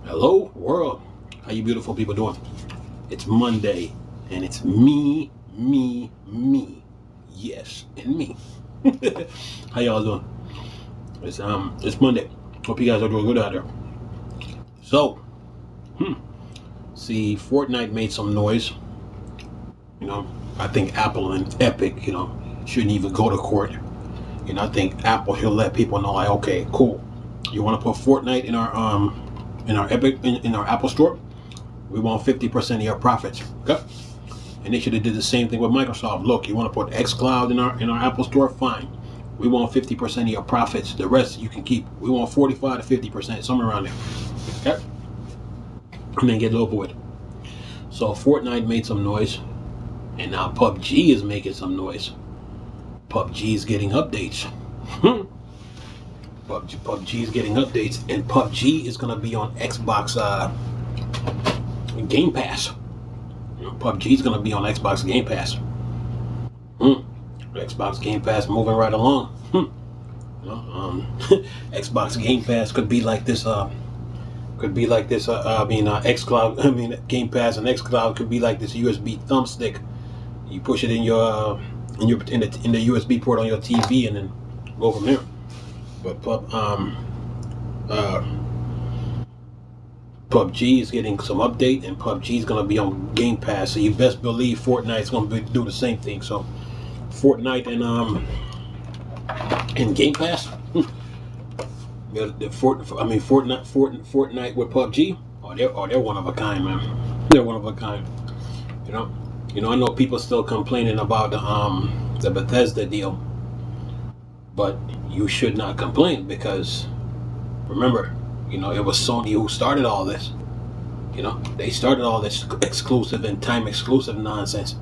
Hello, world. How you beautiful people doing? It's Monday, and it's me. Yes, and me. How y'all doing? It's Monday. Hope you guys are doing good out there. So, see, Fortnite made some noise. You know, I think Apple and Epic, shouldn't even go to court. I think Apple should let people know, like, okay, cool. You want to put Fortnite in our Epic in our Apple store? We want 50% of your profits. Okay. And they should have did the same thing with Microsoft. Look, you want to put xCloud in our Apple Store? Fine. We want 50% of your profits. The rest you can keep. We want 45 to 50%, somewhere around there. Okay? And then get it over with. So Fortnite made some noise, and now PUBG is making some noise. PUBG is getting updates. PUBG is getting updates, and PUBG is gonna be on Xbox Game Pass. PUBG is gonna be on Xbox Game Pass. Xbox Game Pass moving right along. Xbox Game Pass could be like this. XCloud. Game Pass and XCloud could be like this USB thumbstick. You push it in the USB port on your TV and then go from there. But PUBG is getting some update, and PUBG is gonna be on Game Pass. So you best believe Fortnite's gonna do the same thing. So Fortnite and Game Pass. Fortnite with PUBG. They're one of a kind, man. They're one of a kind. I know people still complaining about the Bethesda deal, but you should not complain because remember, it was Sony who started all this. They started all this exclusive and time exclusive nonsense.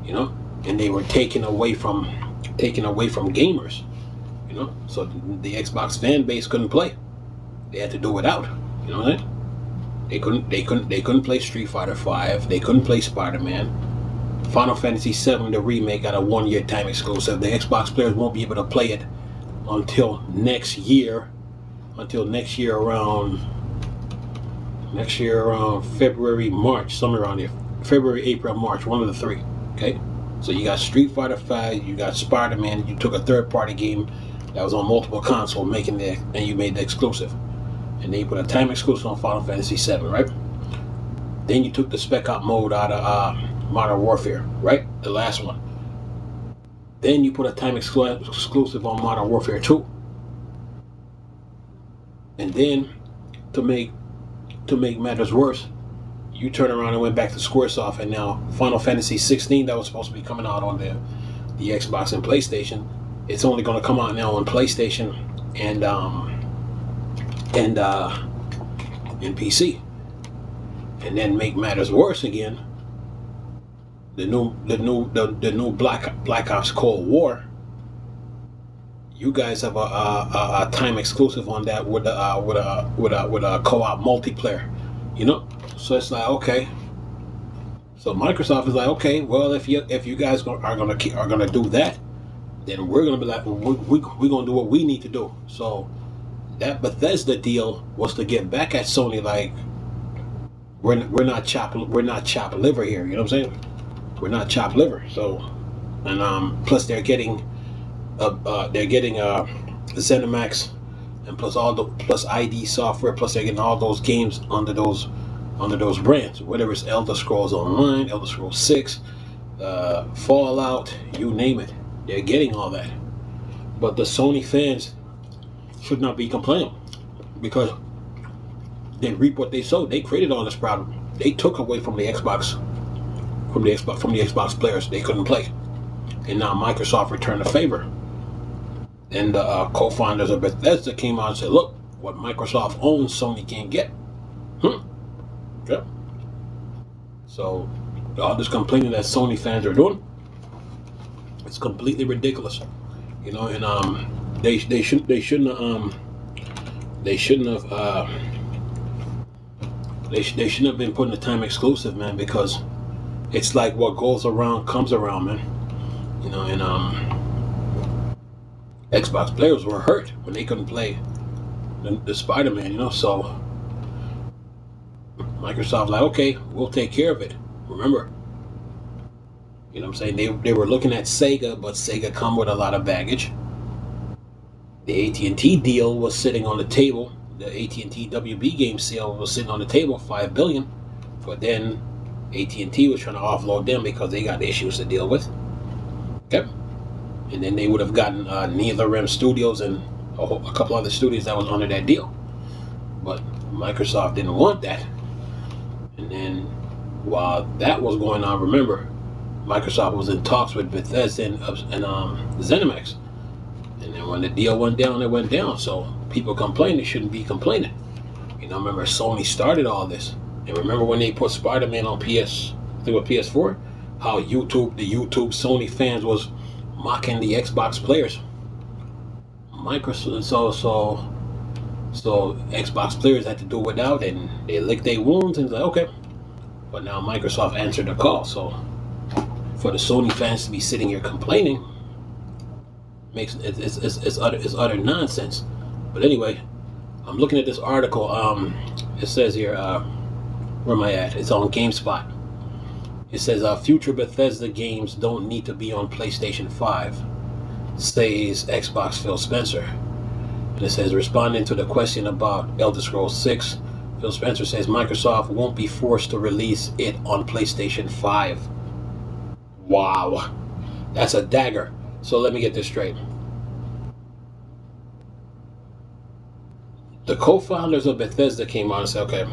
And they were taken away from gamers. So the Xbox fan base couldn't play. They had to do without. You know what I'm saying? They couldn't play Street Fighter 5. They couldn't play Spider-Man. Final Fantasy 7, the remake, got a 1-year time exclusive. The Xbox players won't be able to play it until next year. Around February, March, somewhere around there. February, April, March, one of the three. Okay? So you got Street Fighter 5, you got Spider-Man, you took a third-party game that was on multiple consoles, and you made the exclusive. And then you put a time exclusive on Final Fantasy 7, right? Then you took the spec out mode out of Modern Warfare, right? The last one. Then you put a time exclusive on Modern Warfare 2. And then, to make matters worse, you turn around and went back to Squaresoft, and now Final Fantasy 16 that was supposed to be coming out on the Xbox and PlayStation, it's only going to come out now on PlayStation and PC. And then make matters worse again, the new Black Ops Cold War. You guys have a time exclusive on that with a co-op multiplayer, So it's like, okay. So Microsoft is like, okay, well, if you guys are gonna do that, then we're gonna be like, we're gonna do what we need to do. So that Bethesda deal was to get back at Sony, like we're not chop liver here. You know what I'm saying? We're not chop liver. So, and plus they're getting ZeniMax, and plus ID software, plus they're getting all those games under those brands, whether it's Elder Scrolls Online, Elder Scrolls 6, Fallout, you name it. They're getting all that. But the Sony fans should not be complaining because they reap what they sowed. They created all this problem. They took away from the Xbox players. They couldn't play. And now Microsoft returned the favor. And the co-founders of Bethesda came out and said, look, what Microsoft owns, Sony can't get. Yeah. So all this complaining that Sony fans are doing, it's completely ridiculous. And they shouldn't have been putting the time exclusive, man, because it's like what goes around comes around, man. And Xbox players were hurt when they couldn't play the Spider-Man, So Microsoft like, okay, we'll take care of it. Remember, you know what I'm saying? They were looking at Sega, but Sega come with a lot of baggage. The AT&T deal was sitting on the table. The AT&T WB game sale was sitting on the table, $5 billion. But then AT&T was trying to offload them because they got issues to deal with. Okay, and then they would have gotten NetherRealm Studios and a couple other studios that was under that deal. But Microsoft didn't want that. And then while that was going on, remember, Microsoft was in talks with Bethesda and ZeniMax. And then when the deal went down, it went down. So people complaining shouldn't be complaining. You know, remember Sony started all this. And remember when they put Spider-Man on PS4? How the YouTube Sony fans was mocking the Xbox players. Microsoft, so Xbox players had to do without, and they licked their wounds and like, okay. But now Microsoft answered the call. So for the Sony fans to be sitting here complaining, it's utter nonsense. But anyway, I'm looking at this article. It says here, where am I at? It's on GameSpot. It says future Bethesda games don't need to be on PlayStation 5, says Xbox Phil Spencer. And it says, responding to the question about Elder Scrolls 6, Phil Spencer says Microsoft won't be forced to release it on PlayStation 5. Wow, that's a dagger. So let me get this straight. The co-founders of Bethesda came out and said, okay,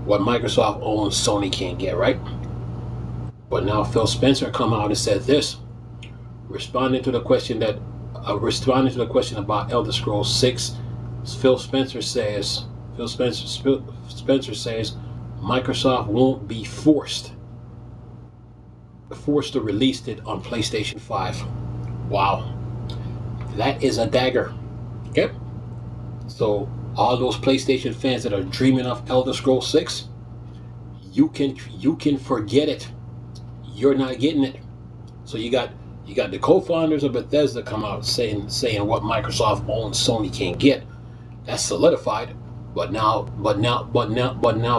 what Microsoft owns, Sony can't get, right? But now Phil Spencer come out and said this, responding to the question about Elder Scrolls 6. Spencer says Microsoft won't be forced to release it on PlayStation 5. Wow, that is a dagger. Okay, so all those PlayStation fans that are dreaming of Elder Scrolls 6, you can forget it. You're not getting it. So you got the co-founders of Bethesda come out saying what Microsoft owns, Sony can't get. That's solidified. But now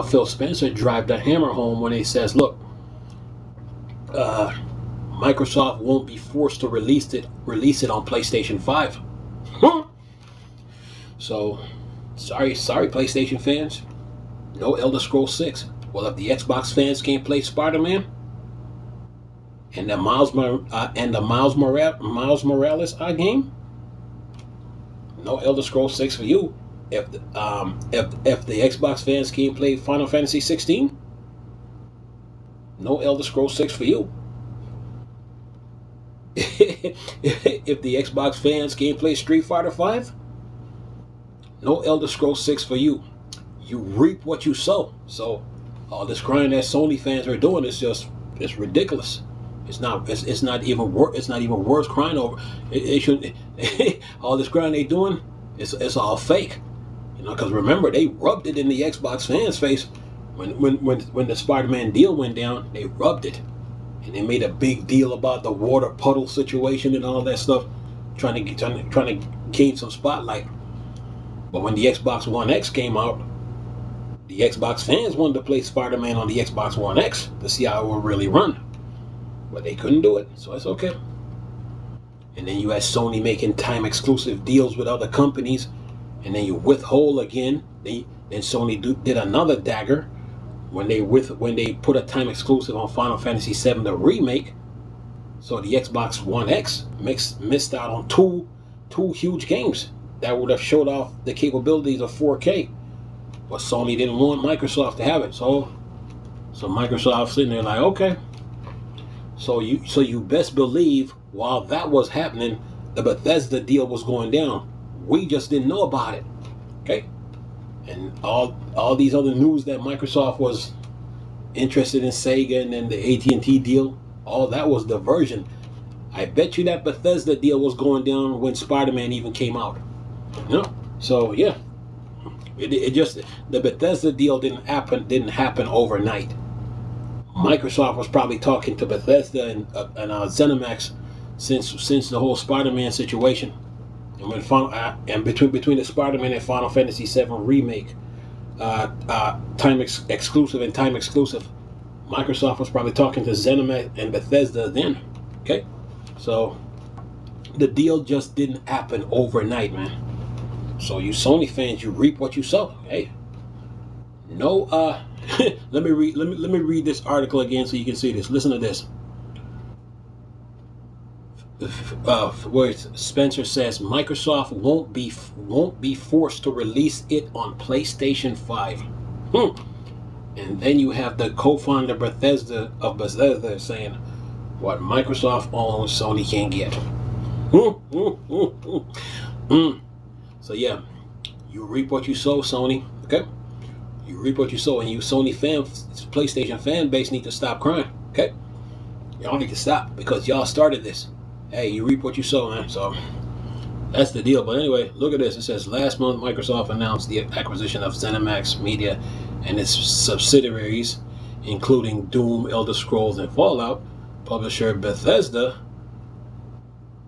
Phil Spencer drive the hammer home when he says, look, Microsoft won't be forced to release it on PlayStation 5. So sorry PlayStation fans, no Elder Scrolls 6. Well, if the Xbox fans can't play Spider-Man and the Miles Morales game, no Elder Scrolls 6 for you. If the Xbox fans can't play Final Fantasy 16, no Elder Scrolls 6 for you. If the Xbox fans can't play Street Fighter 5, no Elder Scrolls 6 for you. You reap what you sow. So all this crying that Sony fans are doing is it's ridiculous. It's not even worth crying over. It shouldn't. All this crying they doing, it's all fake. You know, because remember, they rubbed it in the Xbox fans' face when the Spider-Man deal went down. They rubbed it, and they made a big deal about the water puddle situation and all that stuff, trying to gain some spotlight. But when the Xbox One X came out, the Xbox fans wanted to play Spider-Man on the Xbox One X to see how it would really run. But they couldn't do it, so it's okay. And then you had Sony making time exclusive deals with other companies, and then you withhold again. Then Sony did another dagger when they put a time exclusive on Final Fantasy VII the remake. So the Xbox One X missed out on two huge games that would have showed off the capabilities of 4K. But Sony didn't want Microsoft to have it, so Microsoft sitting there like, okay. So you best believe while that was happening, the Bethesda deal was going down. We just didn't know about it. Okay? And all these other news that Microsoft was interested in Sega and then the AT&T deal, all that was diversion. I bet you that Bethesda deal was going down when Spider-Man even came out. You know? So yeah. It just, the Bethesda deal didn't happen overnight. Microsoft was probably talking to Bethesda and ZeniMax since the whole Spider-Man situation, and between the Spider-Man and Final Fantasy VII remake, exclusive and time exclusive. Microsoft was probably talking to ZeniMax and Bethesda then. Okay, so the deal just didn't happen overnight, man. So you Sony fans, you reap what you sow. Hey, no. Let me read this article again so you can see this. Listen to this. Where Spencer says Microsoft won't be forced to release it on PlayStation 5. And then you have the co-founder of Bethesda saying what Microsoft owns, Sony can't get. So yeah, you reap what you sow, Sony. Okay, you reap what you sow, and you PlayStation fan base need to stop crying. Okay, y'all need to stop because y'all started this. Hey, you reap what you sow, man. So that's the deal. But anyway, look at this. It says last month Microsoft announced the acquisition of ZeniMax Media and its subsidiaries, including Doom, Elder Scrolls, and Fallout. Publisher Bethesda,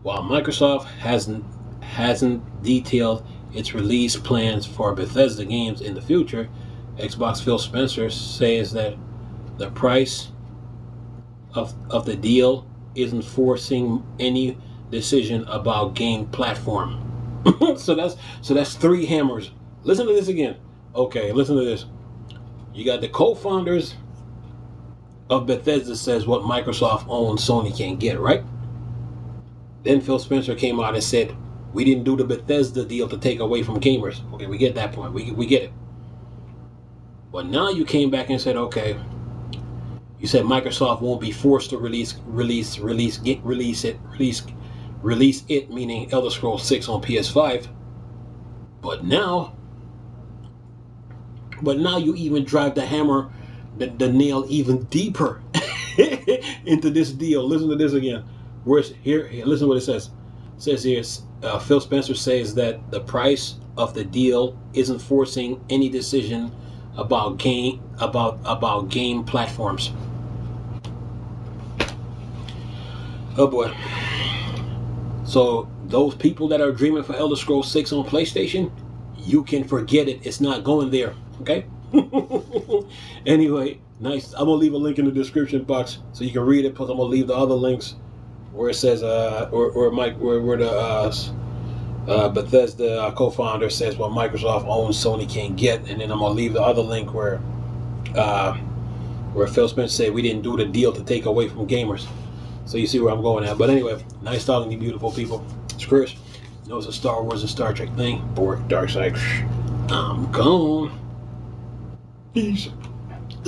while Microsoft hasn't detailed its release plans for Bethesda games in the future, Xbox Phil Spencer says that the price of the deal isn't forcing any decision about game platform. so that's three hammers. Listen to this again. Okay, listen to this. You got the co-founders of Bethesda says what Microsoft owns, Sony can't get, right? Then Phil Spencer came out and said, we didn't do the Bethesda deal to take away from gamers. Okay, we get that point. We get it. But now you came back and said, okay, you said Microsoft won't be forced to release it, meaning Elder Scrolls 6 on PS5. But now you even drive the hammer, the nail even deeper into this deal. Listen to this again. Here, listen to what it says. It says here, Phil Spencer says that the price of the deal isn't forcing any decision about game platforms. Oh boy. So those people that are dreaming for Elder Scrolls 6 on PlayStation, you can forget it. It's not going there. Okay? Anyway, nice. I'm gonna leave a link in the description box so you can read it. Plus, I'm gonna leave the other links where it says where the Bethesda co-founder says what Microsoft owns, Sony can't get, and then I'm gonna leave the other link where Phil Spencer said we didn't do the deal to take away from gamers. So you see where I'm going at. But anyway, nice talking to you, beautiful people. It's Chris. You know it's a Star Wars and Star Trek thing. Bork, dark side. I'm gone. Peace.